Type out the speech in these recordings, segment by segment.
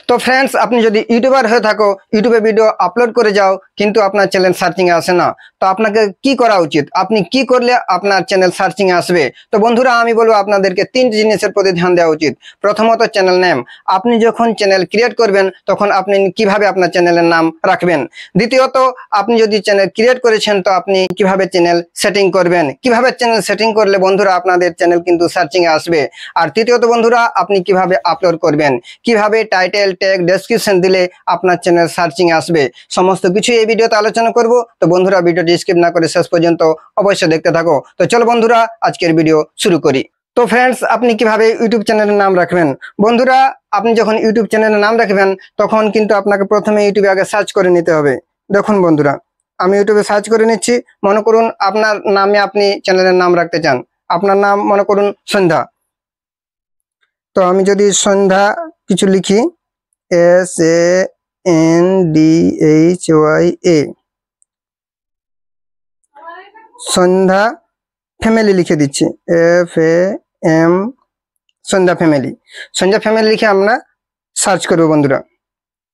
তো फ्रेंड्स আপনি যদি ইউটিউবার হয়ে থাকো ইউটিউবে ভিডিও আপলোড করে যাও কিন্তু আপনার চ্যানেল সার্চিং এ আসে না তো আপনাকে কি করা উচিত আপনি কি করলে আপনার চ্যানেল সার্চিং এ আসবে তো বন্ধুরা আমি বলবো আপনাদেরকে তিনটি জিনিসের প্রতি ধ্যান দেওয়া উচিত প্রথমত চ্যানেল নেম আপনি যখন চ্যানেল ক্রিয়েট করবেন তখন আপনি কিভাবে আপনার চ্যানেলের নাম রাখবেন দ্বিতীয়ত আপনি যদি চ্যানেল ক্রিয়েট করেছেন তো আপনি কিভাবে চ্যানেল সেটিং করবেন কিভাবে চ্যানেল সেটিং করলে বন্ধুরা আপনাদের চ্যানেল কিন্তু সার্চিং এ আসবে আর তৃতীয়ত বন্ধুরা আপনি কিভাবে আপলোড করবেন কিভাবে টাইটেল ট্যাগ ডেসক্রিপশন দিলে আপনার চ্যানেল সার্চিং এ আসবে সমস্ত কিছু এই ভিডিওতে আলোচনা করব তো বন্ধুরা ভিডিওটি স্কিপ না করে শেষ পর্যন্ত অবশ্যই দেখতে থাকো তো চলো বন্ধুরা আজকের ভিডিও শুরু করি তো फ्रेंड्स আপনি কিভাবে ইউটিউব চ্যানেলের নাম রাখবেন বন্ধুরা আপনি যখন ইউটিউব চ্যানেলের নাম রাখবেন তখন কিন্তু আপনাকে প্রথমে ইউটিউবে আগে সার্চ করে নিতে হবে দেখুন বন্ধুরা আমি ইউটিউবে সার্চ করে নিচ্ছি মনে করুন আপনার নামে আপনি চ্যানেলের নাম রাখতে চান আপনার নাম মনে করুন সন্ধ্যা তো আমি যদি সন্ধ্যা কিছু লিখি SANDHYA সন্ধ্যা ফ্যামিলি লিখে দিচ্ছি FAM সন্ধ্যা ফ্যামিলি লিখে আমরা সার্চ করব বন্ধুরা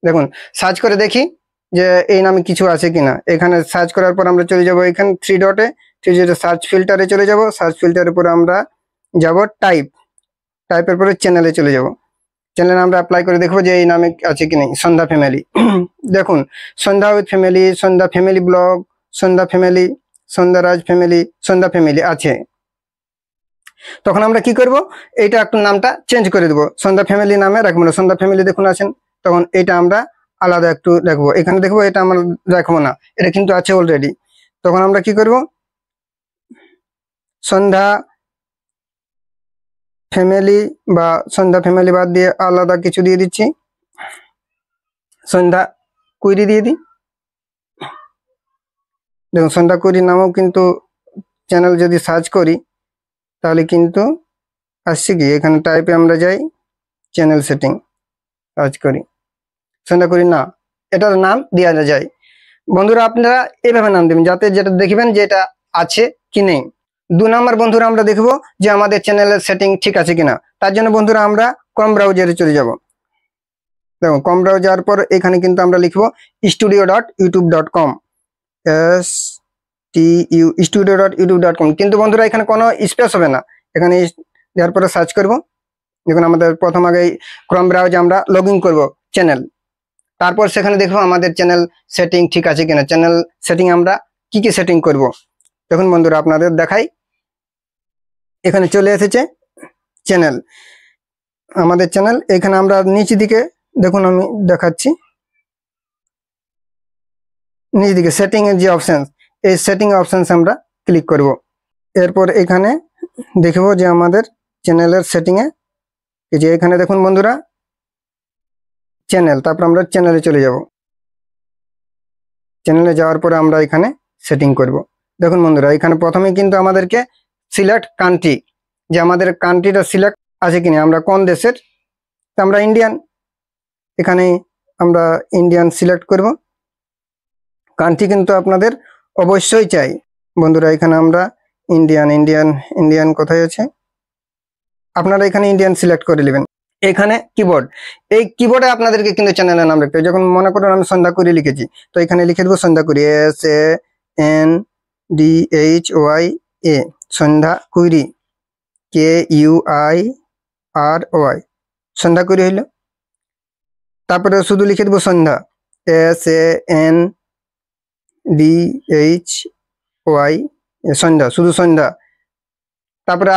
দেখুন সার্চ করে দেখি যে এই নামে কিছু আছে কিনা এখানে সার্চ করার পর আমরা চলে যাব এখানে থ্রি ডটে সার্চ ফিল্টারে চলে যাব সার্চ ফিল্টারের পর আমরা যাব টাইপের পরে চ্যানেলে চলে যাব চ্যানেলে আমরা অ্যাপ্লাই করে দেখব যে এই নামে আছে কি নেই সন্ধ্যা ফ্যামিলি দেখুন Sandhya with family Sandhya family blog Sandhya family Sandhya Raj family Sandhya family আছে তখন আমরা কি করব এইটা একটু নামটা চেঞ্জ করে দেব সন্ধ্যা ফ্যামিলি নামে রাখবো না সন্ধ্যা ফ্যামিলি দেখুন আছেন তখন এটা আমরা আলাদা একটু রাখবো এখানে দেখবো এটা আমরা রাখবো না এটা কিন্তু আছে অলরেডি তখন আমরা কি করব সন্ধ্যা ফ্যামিলি বা সন্ধ্যা ফ্যামিলি বাদ দিয়ে আলাদা কিছু দিয়ে দিচ্ছি সন্ধ্যা কুইরি দিয়ে দিই দেখুন সন্ধ্যা কুইরি নামও কিন্তু চ্যানেল যদি সার্চ করি তাহলে কিন্তু আসছে কি এখানে টাইপে আমরা যাই চ্যানেল সেটিং সার্চ করি সন্ধ্যা কুইরি না এটার নাম দেওয়া যায় বন্ধুরা আপনারা এইভাবে নাম দেবেন যাতে যেটা দেখবেন যে এটা আছে কি নেই 2 নম্বর বন্ধুরা আমরা দেখব যে আমাদের চ্যানেলের সেটিং ঠিক আছে কিনা তার জন্য বন্ধুরা আমরা ক্রোম ব্রাউজারে চলে যাব দেখো ক্রোম ব্রাউজার পর এখানে কিন্তু আমরা লিখব studio.youtube.com studio.youtube.com কিন্তু বন্ধুরা এখানে কোনো স্পেস হবে না এখানে দেওয়ার পরে সার্চ করব দেখুন আমাদের প্রথম আগে ক্রোম ব্রাউজারে আমরা লগইন করব চ্যানেল তারপর সেখানে দেখব আমাদের চ্যানেল সেটিং ঠিক আছে কিনা চ্যানেল সেটিং আমরা কি কি সেটিং করব দেখুন বন্ধুরা আপনাদের দেখাই এখানে চলে এসেছে চ্যানেল আমাদের চ্যানেল এখানে আমরা নিচের দিকে দেখুন আমি দেখাচ্ছি নিচের দিকে সেটিং এর যে অপশনস এই সেটিং অপশনস আমরা ক্লিক করব এরপর এখানে দেখব যে আমাদের চ্যানেলের সেটিং এ এই যে এখানে দেখুন বন্ধুরা চ্যানেল তারপর আমরা চ্যানেলে চলে যাব চ্যানেলে যাওয়ার পরে আমরা এখানে সেটিং করব দেখুন বন্ধুরা এখানে প্রথমে কিন্তু আমাদেরকে সিলেক্ট কান্ট্রি যে আমাদের কান্ট্রিটা সিলেক্ট আছে কিনা আমরা কোন দেশের আমরা ইন্ডিয়ান এখানে আমরা ইন্ডিয়ান সিলেক্ট করব কান্ট্রি কিন্তু আপনাদের অবশ্যই চাই বন্ধুরা এখানে আমরা ইন্ডিয়ান কোথায় আছে আপনারা এখানে ইন্ডিয়ান সিলেক্ট করে নেবেন এখানে কিবোর্ড এই কিবোর্ডে আপনাদেরকে কিন্তু চ্যানেলের নাম লিখতে হবে যখন মনে করুন আমি সন্ধ্যা কুইরি লিখেছি তো এখানে লিখে দেবো সন্ধ্যা কুইরি SANDHYA সন্ধ্যা কুইরি KUIRY সন্ধ্যা কুইরি হইল তারপরে শুধু লিখে দেবো সন্ধ্যা SANDHY সন্ধ্যা শুধু সন্ধ্যা তারপরে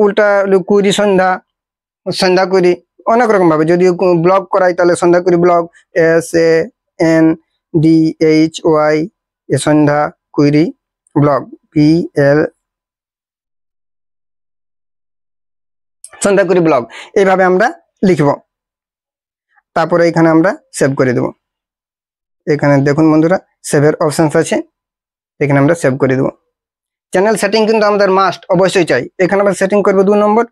উল্টা কুইরি সন্ধ্যা কুইরি অনেক রকম ভাবে যদি ব্লগ করাই তাহলে সন্ধ্যা কুইরি ব্লগ SANDHY সন্ধ্যা কুইরি ব্লগ PL সন্ধ্যা কুইরি ব্লগ এইভাবে আমরা লিখব তারপরে এখানে আমরা সেভ করে দেব এখানে দেখুন বন্ধুরা সেভের অপশনস আছে এখানে আমরা সেভ করে দেব চ্যানেল সেটিং কিন্তু আমাদের মাস্ট অবশ্যই চাই এখানে আমরা সেটিং করব 2 নম্বর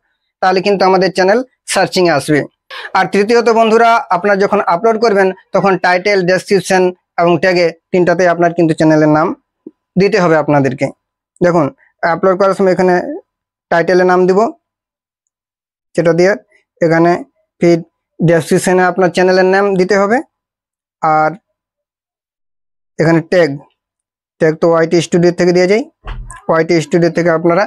তাহলে কিন্তু আমাদের চ্যানেল সার্চিং এ আসবে আর তৃতীয়ত বন্ধুরা আপনারা যখন আপলোড করবেন তখন টাইটেল ডেসক্রিপশন এবং ট্যাগে তিনটাতে আপনার কিন্তু চ্যানেলের নাম দিতে হবে আপনাদেরকে দেখুন আপলোড করার সময় এখানে টাইটেলের নাম দিব যেটা দিয়ে এখানে ফিড ডেসক্রিপশনে আপনার চ্যানেলের নাম দিতে হবে। আর এখানে ট্যাগ তো ওয়াইটি স্টুডিও থেকে দিয়ে যায়, ওয়াইটি স্টুডিও থেকে আপনারা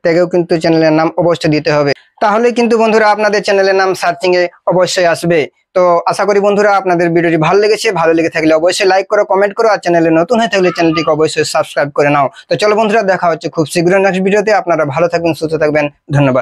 ট্যাগেও কিন্তু চ্যানেলের নাম অবশ্যই দিতে হবে। তাহলে কিন্তু বন্ধুরা আপনাদের চ্যানেলের নাম সার্চিং এ অবশ্যই আসবে। তো আশা করি বন্ধুরা আপনাদের ভিডিওটি ভালো লেগেছে। ভালো লেগে থাকলে অবশ্যই লাইক করো, কমেন্ট করো, আর চ্যানেলে নতুন হয়ে থাকলে চ্যানেলটিকে অবশ্যই সাবস্ক্রাইব করে নাও। তো চলো বন্ধুরা, দেখা হচ্ছে খুব শীঘ্রই নেক্সট ভিডিওতে। আপনারা ভালো থাকবেন, সুস্থ থাকবেন, ধন্যবাদ।